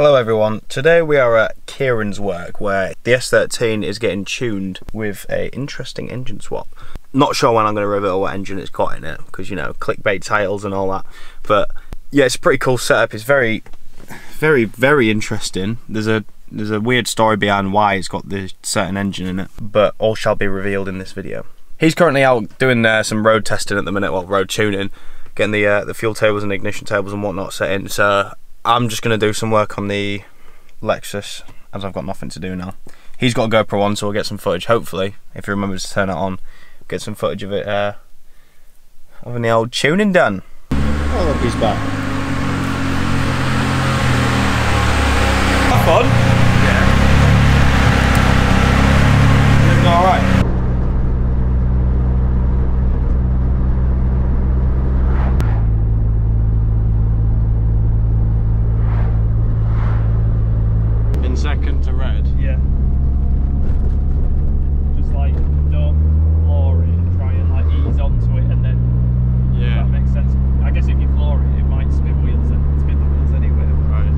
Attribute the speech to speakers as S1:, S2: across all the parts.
S1: Hello everyone, today we are at Kieran's work where the S13 is getting tuned with an interesting engine swap. Not sure when I'm going to reveal what engine it's got in it because, you know, clickbait titles and all that, but yeah, it's a pretty cool setup. It's very interesting. There's a weird story behind why it's got this certain engine in it, but all shall be revealed in this video. He's currently out doing some road testing at the minute, well, road tuning, getting the fuel tables and ignition tables and whatnot set in, so I'm just going to do some work on the Lexus, as I've got nothing to do now. He's got a GoPro on, so we'll get some footage, hopefully, if he remembers to turn it on, get some footage of it, having the old tuning done. Oh look, he's back. Have fun? Yeah. Doing alright?
S2: Second to red.
S3: Yeah. Just like don't floor it and try and like ease onto it and then
S2: Yeah.
S3: that makes sense. I guess if you floor it, it might spin the wheels anyway.
S2: Right.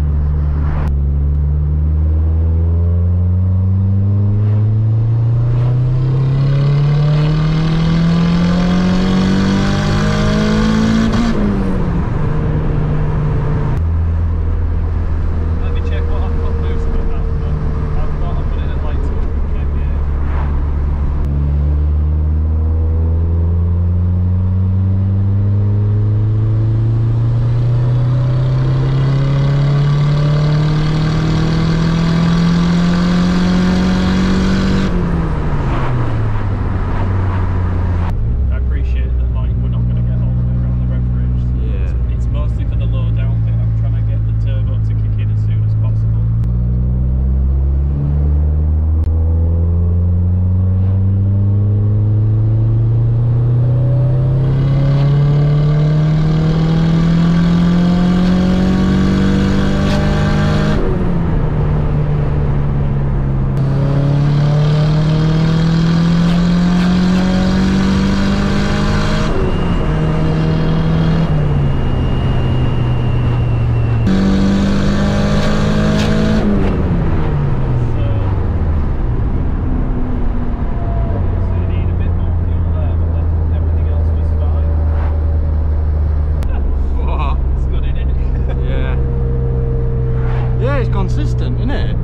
S2: Consistent, isn't it?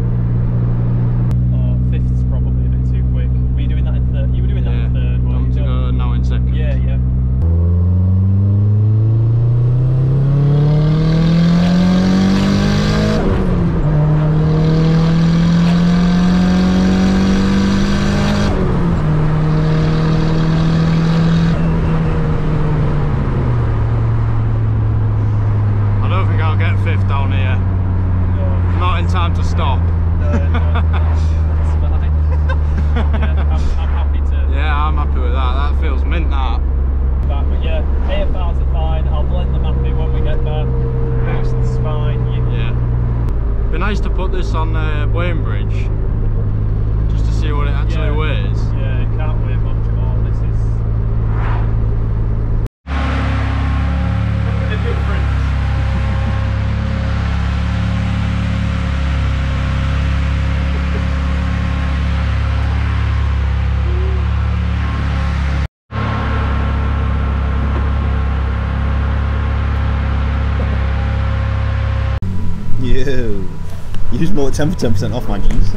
S3: Fifth's probably a bit too quick. Were you doing that in third? You were doing that in third.
S2: I'm to go now in second.
S3: Yeah, yeah.
S2: I don't think I'll get fifth down here. Not in time to stop.
S3: No, that's fine. Yeah, I'm happy to.
S2: Yeah, I'm happy with that. That feels mint, that.
S3: But yeah, AFRs are fine. I'll blend them happy when we get there. Boost's fine.
S2: Yeah. Be nice to put this on weighing bridge, just to see what it actually weighs.
S3: Yeah, it can't weigh much at all. This is the difference.
S1: You use more than 10% off my jeans.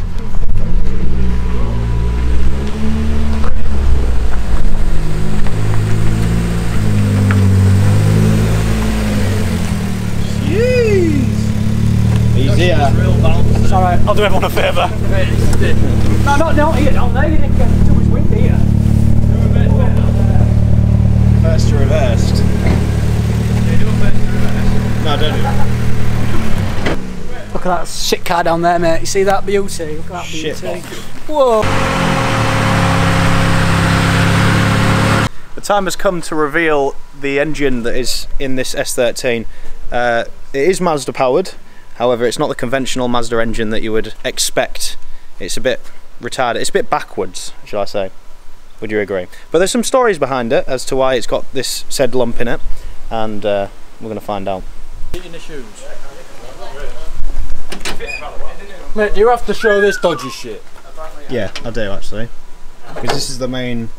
S1: Easy,
S3: Real bounce.
S1: It's alright, I'll do everyone a favour.
S3: No, not here, down there. You didn't get too much wind here.
S1: First to reversed.
S3: You do a first to reverse.
S1: No, don't do it.
S4: Look at that shit car down there, mate. You see that beauty? Look at that beauty.
S1: Shit.
S4: Whoa!
S1: The time has come to reveal the engine that is in this S13. It is Mazda powered, however it's not the conventional Mazda engine that you would expect. It's a bit retarded, it's a bit backwards, shall I say. Would you agree? But there's some stories behind it as to why it's got this said lump in it, and we're going to find out.
S2: In the shoes. Mate, do you have to show this dodgy shit?
S1: Yeah, I do actually, because this is the main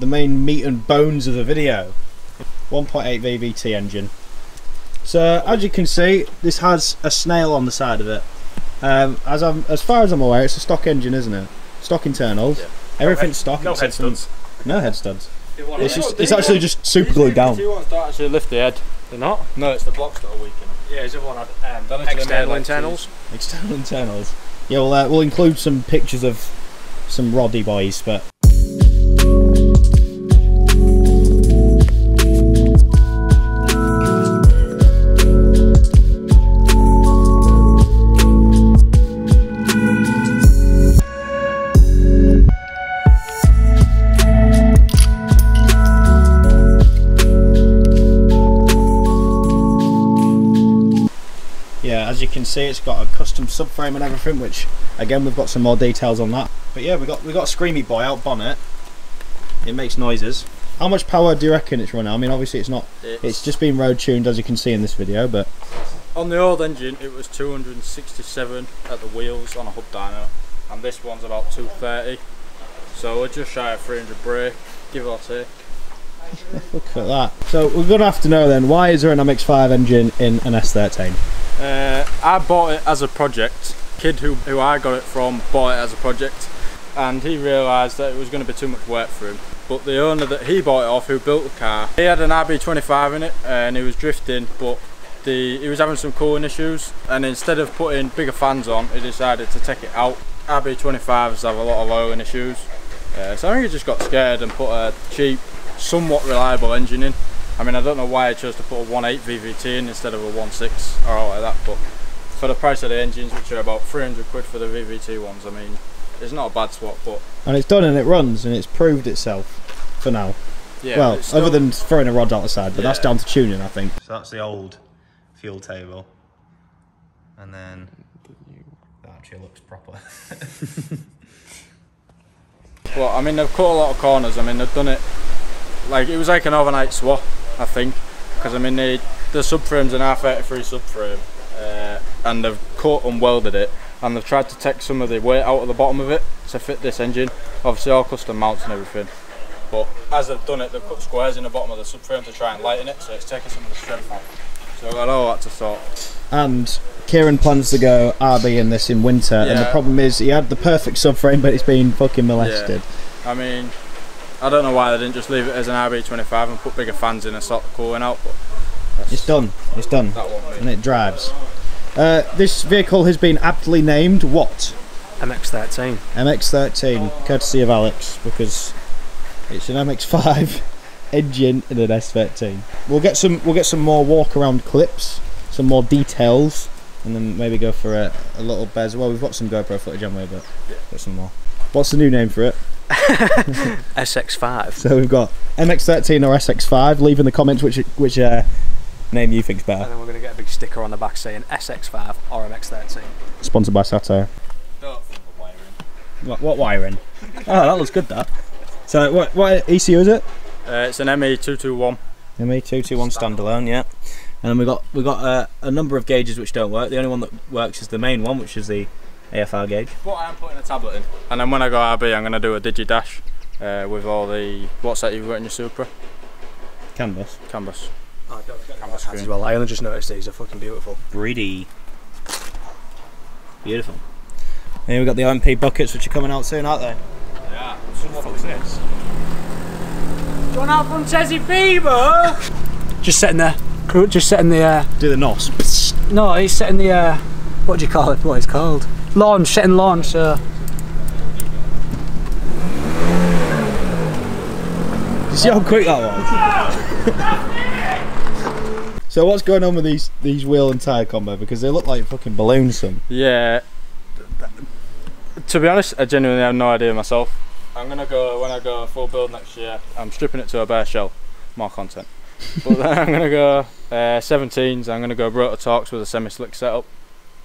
S1: meat and bones of the video. 1.8 VVT engine. So as you can see, this has a snail on the side of it. As far as I'm aware, it's a stock engine, isn't it? Stock internals. Yeah. Everything's stock.
S2: No head studs.
S1: No head studs. It's actually just super glued down.
S2: Two ones don't actually lift the head. They're not? No, it's the blocks that are weakening. Yeah, his other one had external internals.
S1: External internals. Yeah, we'll include some pictures of some Roddy boys, but. As you can see, it's got a custom subframe and everything, which again we've got some more details on that. But yeah, we got a screamy boy out bonnet. It makes noises. How much power do you reckon it's running? I mean, obviously it's not. It's just been road tuned, as you can see in this video. But
S2: on the old engine, it was 267 at the wheels on a hub dyno, and this one's about 230. So we're just shy of 300 brake, give or take.
S1: Look at that. So we're gonna have to know then, why is there an MX5 engine in an S13?
S2: I bought it as a project. Kid who I got it from bought it as a project, and he realised that it was going to be too much work for him. But the owner that he bought it off, who built the car, he had an RB25 in it, and he was drifting, but he was having some cooling issues, and instead of putting bigger fans on, he decided to take it out. RB25s have a lot of oiling issues, so I think he just got scared and put a cheap, somewhat reliable engine in. I mean, I don't know why I chose to put a 1.8 VVT in instead of a 1.6 or all like that, but for the price of the engines, which are about 300 quid for the VVT ones, I mean, it's not a bad swap. But
S1: and it's done and it runs and it's proved itself for now. Yeah. Well, other than throwing a rod out the side, but that's down to tuning, I think. So that's the old fuel table, and then that actually looks proper.
S2: Well, I mean, they've cut a lot of corners. I mean, they've done it like it was like an overnight swap, I think, because I mean the subframe's an R33 subframe, and they've cut and welded it, and they've tried to take some of the weight out of the bottom of it to fit this engine. Obviously all custom mounts and everything, but as they've done it, they've cut squares in the bottom of the subframe to try and lighten it, so it's taking some of the strength out. So I've got all that to sort. And
S1: Kieran plans to go RB in this in winter, and the problem is he had the perfect subframe, but it's been fucking molested.
S2: I mean, I don't know why they didn't just leave it as an RB25 and put bigger fans in and sort the cooling out, but
S1: it's done. It's done, and it drives. This vehicle has been aptly named what?
S4: MX13.
S1: MX13, courtesy of Alex, because it's an MX5 engine in an S13. We'll get some more walk around clips, some more details, and then maybe go for a little bez. Well, we've got some GoPro footage, haven't we? But got some more. What's the new name for it?
S4: SX5.
S1: So we've got MX13 or SX5. Leave in the comments which name you think's better.
S4: And then we're going to get a big sticker on the back saying SX5 or MX13.
S1: Sponsored by SATTIRE. What wiring? Oh, that looks good, that. So what ECU is it?
S2: It's an ME221.
S1: ME221 standalone, yeah. And then we got a number of gauges which don't work. The only one that works is the main one, which is the AFR gauge.
S2: But I am putting a tablet in, and then when I go RB, I'm going to do a Digi-Dash with all the, what's that you've got in your Supra?
S1: Canvas.
S2: Canvas.
S4: Oh, don't forget canvas screen as well. I only just noticed these are fucking beautiful.
S1: Breedy. Beautiful. And here we've got the OMP buckets, which are coming out soon, aren't they?
S2: Yeah. What the fuck's this?
S4: Gone out from Tessie Bieber! Just sitting there. Just setting the
S1: do the NOS.
S4: No, he's setting the what do you call it? What it's called? Launch, setting launch, so.
S1: You see how quick that was? So what's going on with these wheel and tyre combo? Because they look like fucking balloons, some.
S2: Yeah. To be honest, I genuinely have no idea myself. I'm gonna go, when I go full build next year, I'm stripping it to a bare shell. More content. But then I'm going to go 17s, I'm going to go rotor torques with a semi-slick setup.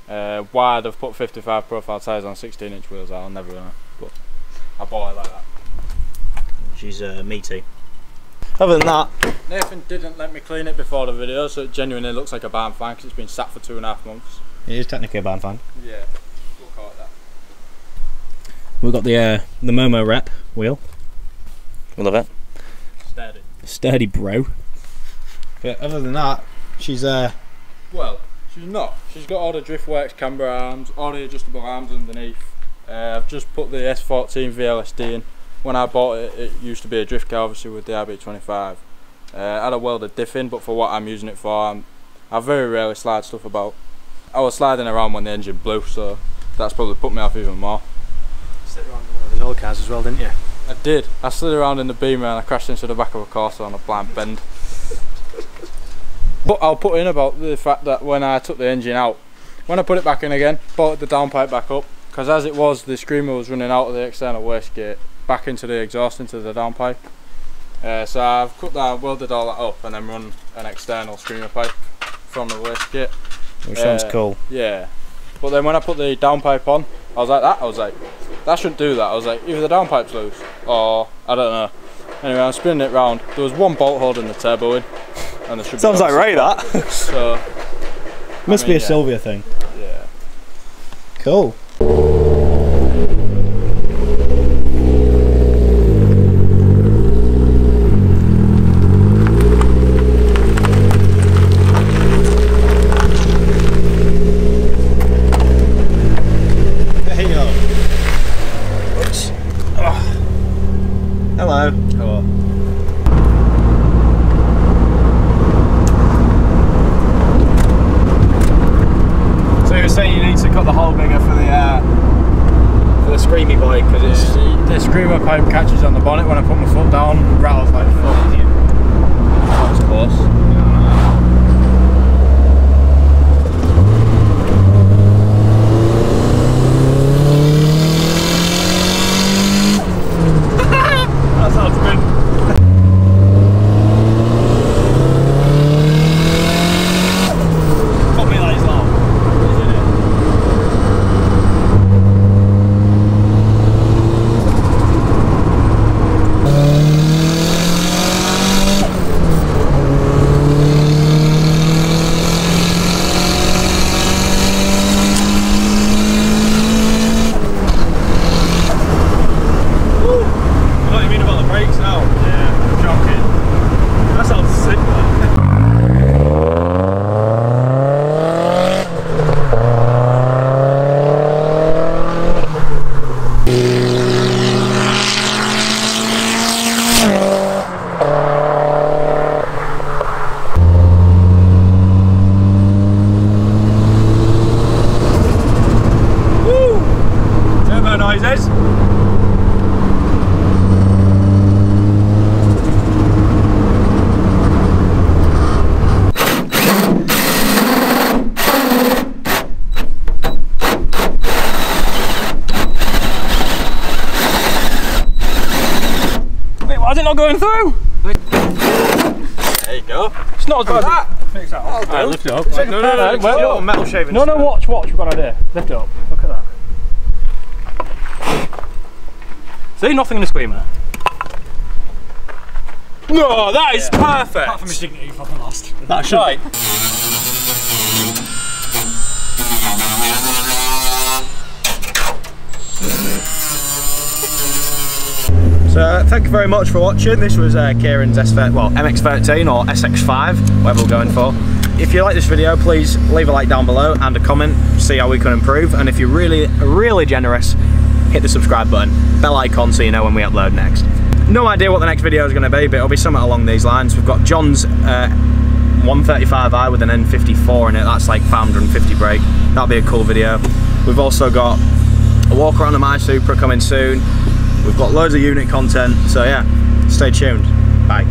S2: Why they've put 55 profile tyres on 16-inch wheels, I'll never know. But I bought it like that.
S1: She's meaty. Other than that,
S2: Nathan didn't let me clean it before the video, so it genuinely looks like a barn fan because it's been sat for 2.5 months.
S1: It is technically a barn find.
S2: Yeah, we'll call it that.
S1: We've got the Momo rep wheel. We love it.
S3: Steady.
S1: Sturdy, bro. But other than that, she's
S2: Well, she's not. She's got all the Driftworks camber arms, all the adjustable arms underneath. I've just put the S13 VLSD in. When I bought it, it used to be a drift car, obviously with the RB25. I had a welded diff in, but for what I'm using it for, I very rarely slide stuff about. I was sliding around when the engine blew, so that's probably put me off even more.
S4: Slid around in one of the old cars as well, didn't you?
S2: I did. I slid around in the Beamer and I crashed into the back of a Corsa on a blind bend. But I'll put in about the fact that when I took the engine out, when I put it back in again, bolted the downpipe back up, because as it was, the screamer was running out of the external wastegate back into the exhaust, into the downpipe. So I've cut that, welded all that up and then run an external screamer pipe from the wastegate.
S1: which sounds cool.
S2: Yeah. But then when I put the downpipe on, I was like, that shouldn't do that. I was like, either the downpipe's loose or I don't know. Anyway, I'm spinning it round. There was one bolt holding the turbo in. And there should
S1: Sounds
S2: be
S1: like Ray, that.
S2: So
S1: Must be a Sylvia thing.
S2: Yeah.
S1: Cool. Hello.
S2: Hello.
S1: So you were saying you need to cut the hole bigger for the screamy bike because it's
S2: The screamer pipe catches on the bonnet when I put my foot down, rattles like fuck. That was close.
S1: that sounds good. Got me like it's long, isn't it? Noises. Wait, why is it not going through?
S2: There you go.
S1: It's not as bad as that.
S4: Fix that up.
S2: Alright, lift it up.
S1: No, metal shaving.
S4: No, watch, we've got an idea. Lift it up. Look at that.
S1: See, nothing in the screamer. No, that is perfect.
S4: Apart from his dignity, you fucking lost.
S1: That's right. So thank you very much for watching. This was Kieran's MX13 or SX5, whatever we're going for. If you like this video, please leave a like down below and a comment, see how we can improve. And if you're really generous, hit the subscribe button, bell icon so you know when we upload next. No idea what the next video is going to be, but it'll be something along these lines. We've got John's 135i with an N54 in it. That's like 550 brake. That'll be a cool video. We've also got a walk around the My Supra coming soon. We've got loads of unit content, so yeah, stay tuned. Bye.